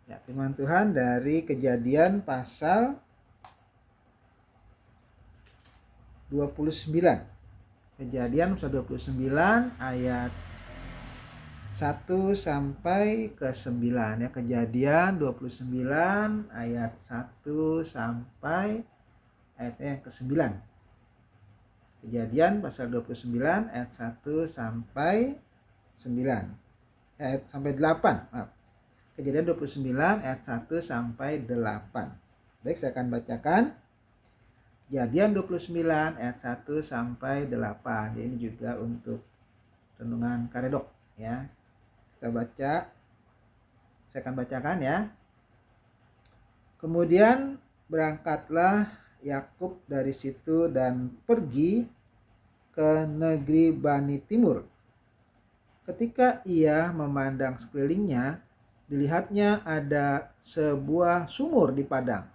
Ya, firman Tuhan dari Kejadian pasal 29. Kejadian pasal 29 ayat 1 sampai ke 9 ya. Kejadian 29 ayat 1 sampai ayat yang ke-9. Kejadian pasal 29 ayat 1 sampai 9. Ayat sampai 8. Maaf. Kejadian 29 ayat 1 sampai 8. Baik, saya akan bacakan. Kejadian 29 ayat 1 sampai 8. Jadi ini juga untuk renungan karedok ya. Kita baca. Saya akan bacakan ya. Kemudian berangkatlah Yakub dari situ dan pergi ke negeri Bani Timur. Ketika ia memandang sekelilingnya, dilihatnya ada sebuah sumur di padang,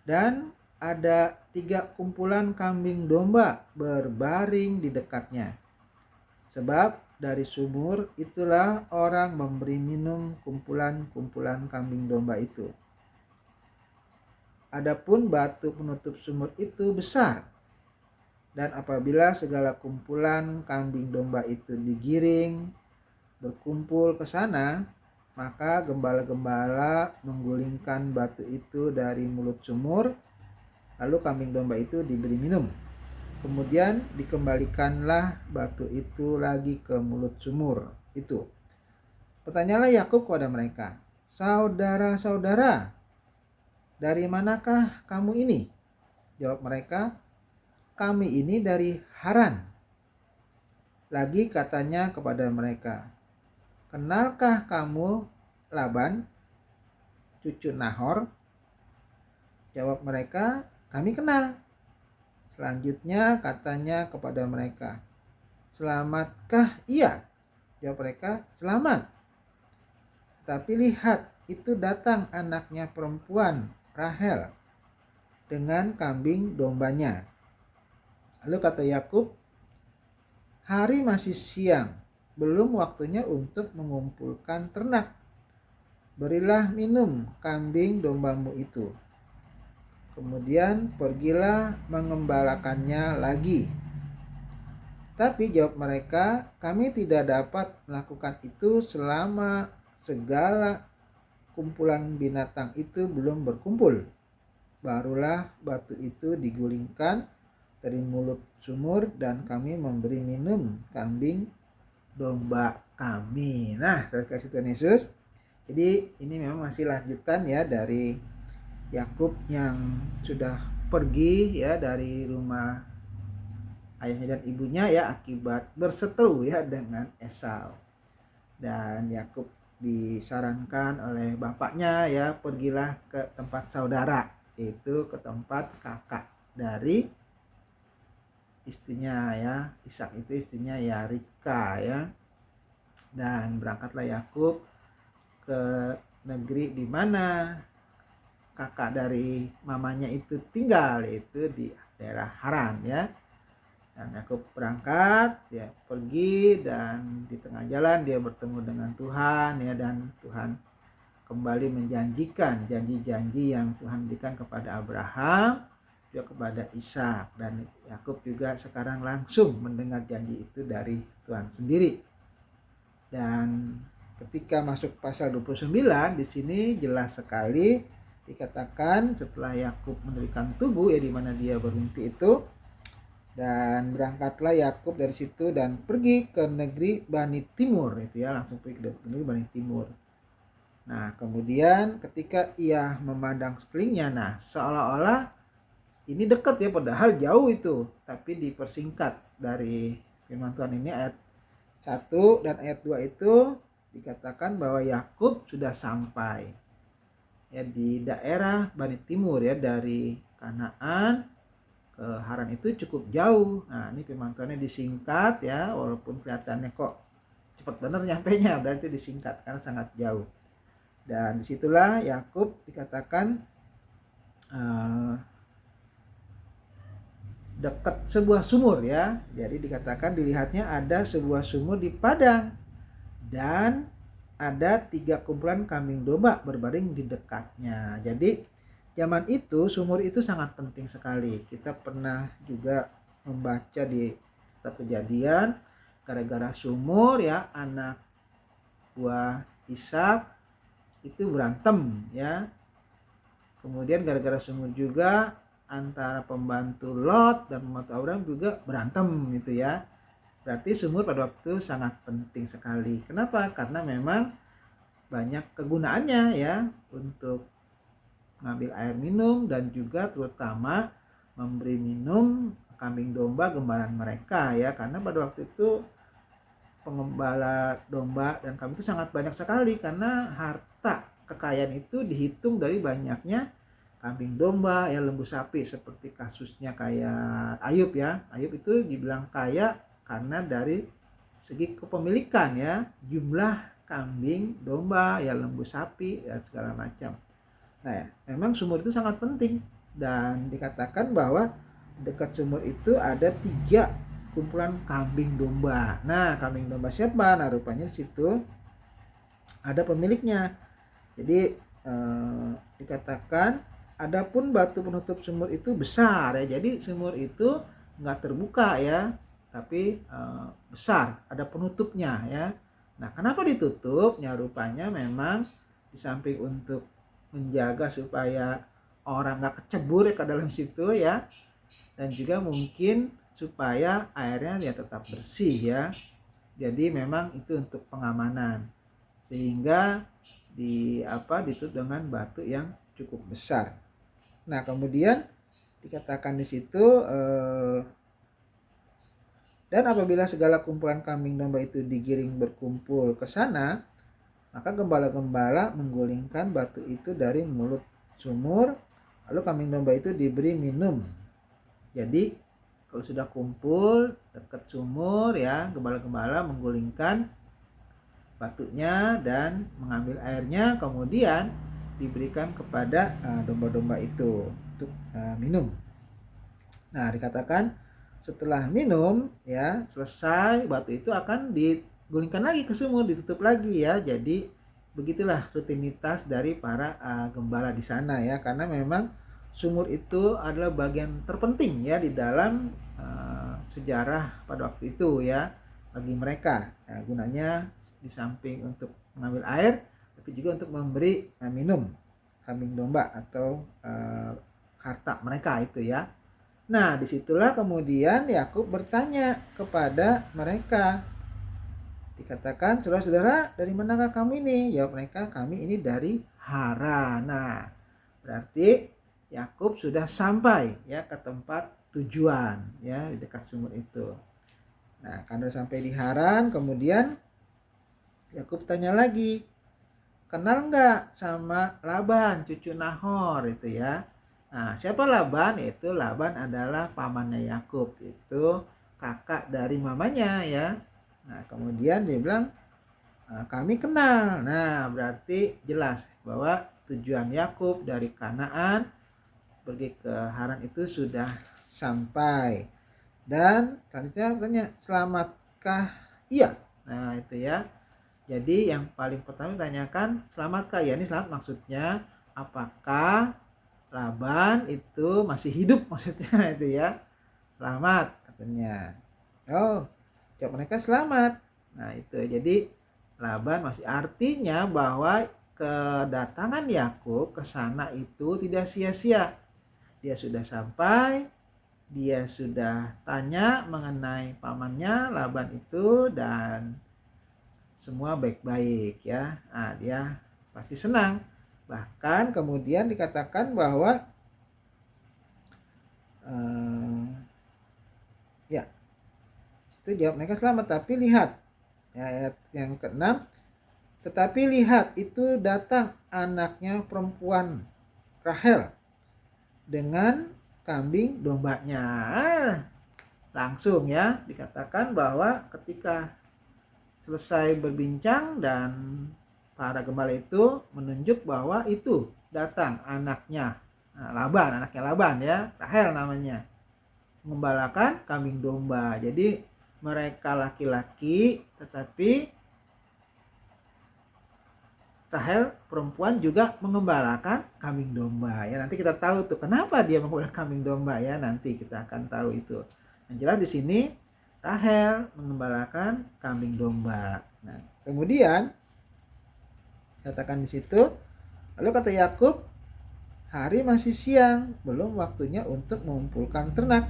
dan ada 3 kumpulan kambing domba berbaring di dekatnya. Sebab dari sumur itulah orang memberi minum kumpulan-kumpulan kambing domba itu. Adapun batu penutup sumur itu besar, dan apabila segala kumpulan kambing domba itu digiring berkumpul ke sana, maka gembala-gembala menggulingkan batu itu dari mulut sumur, lalu kambing domba itu diberi minum. Kemudian dikembalikanlah batu itu lagi ke mulut sumur itu. Bertanyalah Yakub kepada mereka, "Saudara-saudara, dari manakah kamu ini?" Jawab mereka, "Kami ini dari Haran." Lagi katanya kepada mereka, "Kenalkah kamu Laban, cucu Nahor?" Jawab mereka, "Kami kenal." Selanjutnya katanya kepada mereka, "Selamatkah ia?" Jawab mereka, "Selamat." Tapi lihat, itu datang anaknya perempuan Rahel dengan kambing dombanya. Lalu kata Yakub, "Hari masih siang, belum waktunya untuk mengumpulkan ternak. Berilah minum kambing dombamu itu. Kemudian pergilah mengembalakannya lagi." Tapi jawab mereka, "Kami tidak dapat melakukan itu selama segala kumpulan binatang itu belum berkumpul. Barulah batu itu digulingkan dari mulut sumur dan kami memberi minum kambing domba kami." Nah, saya kasih Tuhan Yesus. Jadi ini memang masih lanjutan ya dari Yakub yang sudah pergi ya dari rumah ayahnya dan ibunya ya akibat berseteru ya dengan Esau. Dan Yakub disarankan oleh bapaknya ya, pergilah ke tempat saudara, itu ke tempat kakak dari istrinya ya, Ishak itu istrinya ya Ribka ya. Dan berangkatlah Yakub ke negeri di mana kakak dari mamanya itu tinggal, yaitu di daerah Haran ya. Dan Yakub berangkat ya, pergi, dan di tengah jalan dia bertemu dengan Tuhan ya, dan Tuhan kembali menjanjikan janji-janji yang Tuhan berikan kepada Abraham juga kepada Ishak, dan Yakub juga sekarang langsung mendengar janji itu dari Tuhan sendiri. Dan ketika masuk pasal 29 di sini jelas sekali dikatakan setelah Yakub mendirikan tubuh ya di mana dia bermimpi itu, dan berangkatlah Yakub dari situ dan pergi ke negeri Bani Timur itu ya, langsung pergi ke negeri Bani Timur. Nah, kemudian ketika ia memandang sekelilingnya, nah seolah-olah ini dekat ya, padahal jauh itu, tapi dipersingkat dari firman Tuhan ini ayat 1 dan ayat 2 itu dikatakan bahwa Yakub sudah sampai ya di daerah Bani Timur ya, dari Kanaan ke Haran itu cukup jauh. Nah, ini firman Tuhannya disingkat ya, walaupun kelihatannya kok cepat bener nyampenya, berarti disingkat karena sangat jauh. Dan disitulah Yakub dikatakan dekat sebuah sumur ya. Jadi dikatakan dilihatnya ada sebuah sumur di padang, dan ada 3 kumpulan kambing domba berbaring di dekatnya. Jadi zaman itu sumur itu sangat penting sekali. Kita pernah juga membaca di kitab Kejadian, gara-gara sumur ya anak buah Ishak itu berantem ya. Kemudian gara-gara sumur juga antara pembantu Lot dan pembantu Abraham juga berantem gitu ya. Berarti sumur pada waktu itu sangat penting sekali. Kenapa? Karena memang banyak kegunaannya ya untuk mengambil air minum dan juga terutama memberi minum kambing domba gembalaan mereka ya. Karena pada waktu itu pengembala domba dan kambing itu sangat banyak sekali karena harta kekayaan itu dihitung dari banyaknya kambing domba ya, lembu sapi, seperti kasusnya kayak Ayub ya. Ayub itu dibilang kaya karena dari segi kepemilikan ya, jumlah kambing domba ya, lembu sapi dan segala macam. Nah ya, memang sumur itu sangat penting dan dikatakan bahwa dekat sumur itu ada 3 kumpulan kambing domba. Nah, kambing domba siapa? Nah, rupanya di situ ada pemiliknya. Jadi dikatakan adapun batu penutup sumur itu besar ya. Jadi sumur itu nggak terbuka ya, tapi besar, ada penutupnya ya. Nah, kenapa ditutup? Ya rupanya memang di samping untuk menjaga supaya orang nggak kecebur ya ke dalam situ ya, dan juga mungkin supaya airnya ya tetap bersih ya. Jadi memang itu untuk pengamanan, sehingga ditutup dengan batu yang cukup besar. Nah, kemudian dikatakan di situ dan apabila segala kumpulan kambing domba itu digiring berkumpul ke sana, maka gembala-gembala menggulingkan batu itu dari mulut sumur, lalu kambing domba itu diberi minum. Jadi kalau sudah kumpul dekat sumur ya, gembala-gembala menggulingkan batunya dan mengambil airnya, kemudian diberikan kepada domba-domba itu untuk minum. Nah, dikatakan setelah minum ya selesai, batu itu akan digulingkan lagi ke sumur, ditutup lagi ya. Jadi begitulah rutinitas dari para gembala di sana ya, karena memang sumur itu adalah bagian terpenting ya di dalam sejarah pada waktu itu ya bagi mereka. Ya, gunanya di samping untuk mengambil air, tapi juga untuk memberi minum kambing domba atau harta mereka itu ya. Nah, disitulah kemudian Yakub bertanya kepada mereka. Dikatakan, saudara-saudara, dari manakah kamu ini? Jawab mereka, kami ini dari Haran. Nah, berarti Yakub sudah sampai ya ke tempat tujuan ya di dekat sumur itu. Nah, karena sampai di Haran, kemudian Yakub tanya lagi, kenal nggak sama Laban cucu Nahor itu ya. Nah, siapa Laban? Itu Laban adalah pamannya Yakub, itu kakak dari mamanya ya. Nah, kemudian dia bilang kami kenal. Nah, berarti jelas bahwa tujuan Yakub dari Kanaan pergi ke Haran itu sudah sampai. Dan selanjutnya bertanya, selamatkah ia? Nah, itu ya. Jadi yang paling pertama ditanyakan, selamatkah ia? Ini selamat maksudnya apakah Laban itu masih hidup, maksudnya itu ya. Selamat katanya. Oh, jawab mereka selamat. Nah, itu jadi Laban masih, artinya bahwa kedatangan Yakub ke sana itu tidak sia-sia. Dia sudah sampai, dia sudah tanya mengenai pamannya Laban itu dan semua baik-baik ya. Nah, dia pasti senang. Bahkan kemudian dikatakan bahwa ya itu jawab mereka selamat, tapi lihat ya, ayat yang ke-6, tetapi lihat itu datang anaknya perempuan Rahel dengan kambing dombanya. Langsung ya dikatakan bahwa ketika selesai berbincang dan para gembala itu menunjuk bahwa itu datang anaknya Laban, anaknya Laban ya, Rahel namanya, mengembalakan kambing domba. Jadi mereka laki-laki tetapi Rahel perempuan juga mengembalakan kambing domba ya. Nanti kita tahu tuh kenapa dia mengembalakan kambing domba ya. Nanti kita akan tahu itu. Yang jelas di sini Rahel mengembalakan kambing domba. Nah, kemudian katakan di situ, lalu kata Yakub, hari masih siang, belum waktunya untuk mengumpulkan ternak.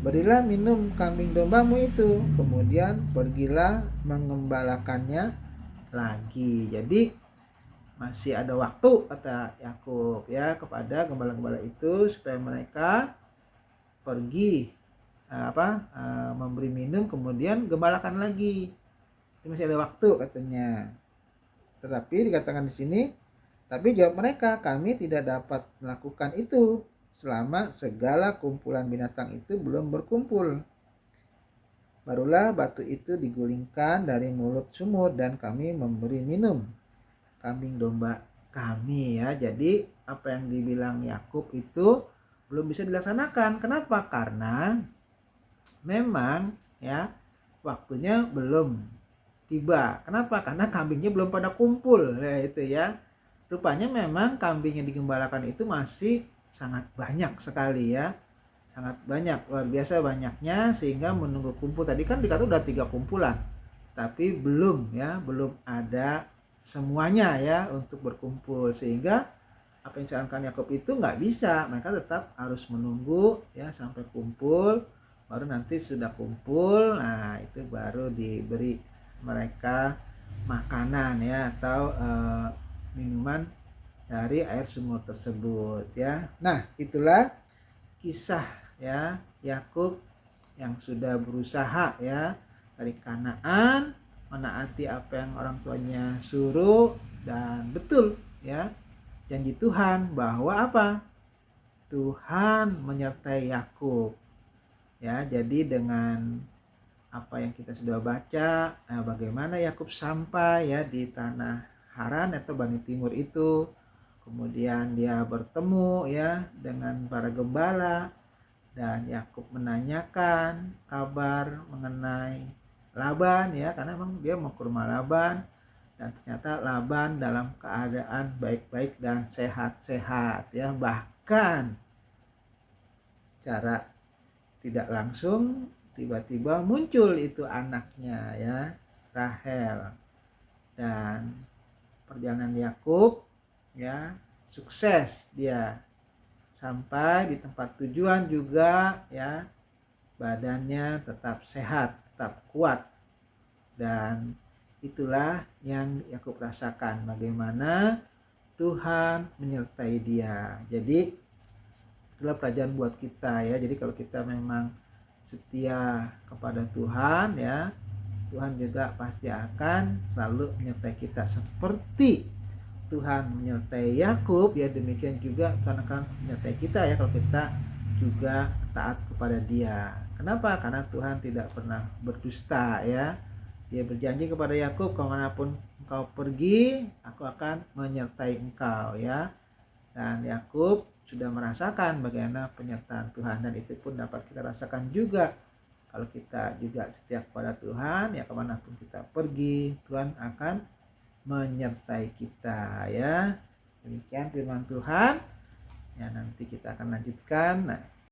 Berilah minum kambing dombamu itu, kemudian pergilah mengembalakannya lagi. Jadi masih ada waktu kata Yakub ya kepada gembala-gembala itu supaya mereka pergi memberi minum kemudian gembalakan lagi. Jadi masih ada waktu katanya. Tetapi dikatakan di sini, tapi jawab mereka, kami tidak dapat melakukan itu selama segala kumpulan binatang itu belum berkumpul. Barulah batu itu digulingkan dari mulut sumur dan kami memberi minum kambing domba kami ya. Jadi apa yang dibilang Yakub itu belum bisa dilaksanakan. Kenapa? Karena memang ya waktunya belum tiba. Kenapa? Karena kambingnya belum pada kumpul ya itu ya. Rupanya memang kambing yang digembalakan itu masih sangat banyak sekali ya. Sangat banyak, luar biasa banyaknya sehingga menunggu kumpul. Tadi kan dikata udah 3 kumpulan. Tapi belum ya, belum ada semuanya ya untuk berkumpul, sehingga apa yang disarankan Yakub itu nggak bisa. Mereka tetap harus menunggu ya sampai kumpul, baru nanti sudah kumpul, nah itu baru diberi mereka makanan ya atau minuman dari air sumur tersebut ya. Nah itulah kisah ya Yakub yang sudah berusaha ya dari Kanaan menaati apa yang orang tuanya suruh, dan betul ya janji Tuhan bahwa apa? Tuhan menyertai Yakub ya. Jadi dengan apa yang kita sudah baca, bagaimana Yakub sampai ya di tanah Haran atau Bani Timur itu, kemudian dia bertemu ya dengan para gembala dan Yakub menanyakan kabar mengenai Laban ya, karena memang dia mau ke rumah Laban dan ternyata Laban dalam keadaan baik-baik dan sehat-sehat ya. Bahkan secara tidak langsung tiba-tiba muncul itu anaknya ya, Rahel, dan perjalanan Yakub ya sukses, dia sampai di tempat tujuan juga ya, badannya tetap sehat, tetap kuat. Dan itulah yang Yakub rasakan, bagaimana Tuhan menyertai dia. Jadi itulah pelajaran buat kita ya. Jadi kalau kita memang setia kepada Tuhan ya, Tuhan juga pasti akan selalu menyertai kita seperti Tuhan menyertai Yakub ya. Demikian juga Tuhan akan menyertai kita ya kalau kita juga taat kepada Dia. Kenapa? Karena Tuhan tidak pernah berdusta ya. Dia berjanji kepada Yakub, kemanapun engkau pergi, aku akan menyertai engkau ya. Dan Yakub sudah merasakan bagaimana penyertaan Tuhan, dan itu pun dapat kita rasakan juga kalau kita juga setia kepada Tuhan ya. Kemanapun kita pergi, Tuhan akan menyertai kita ya. Demikian firman Tuhan ya. Nanti kita akan lanjutkan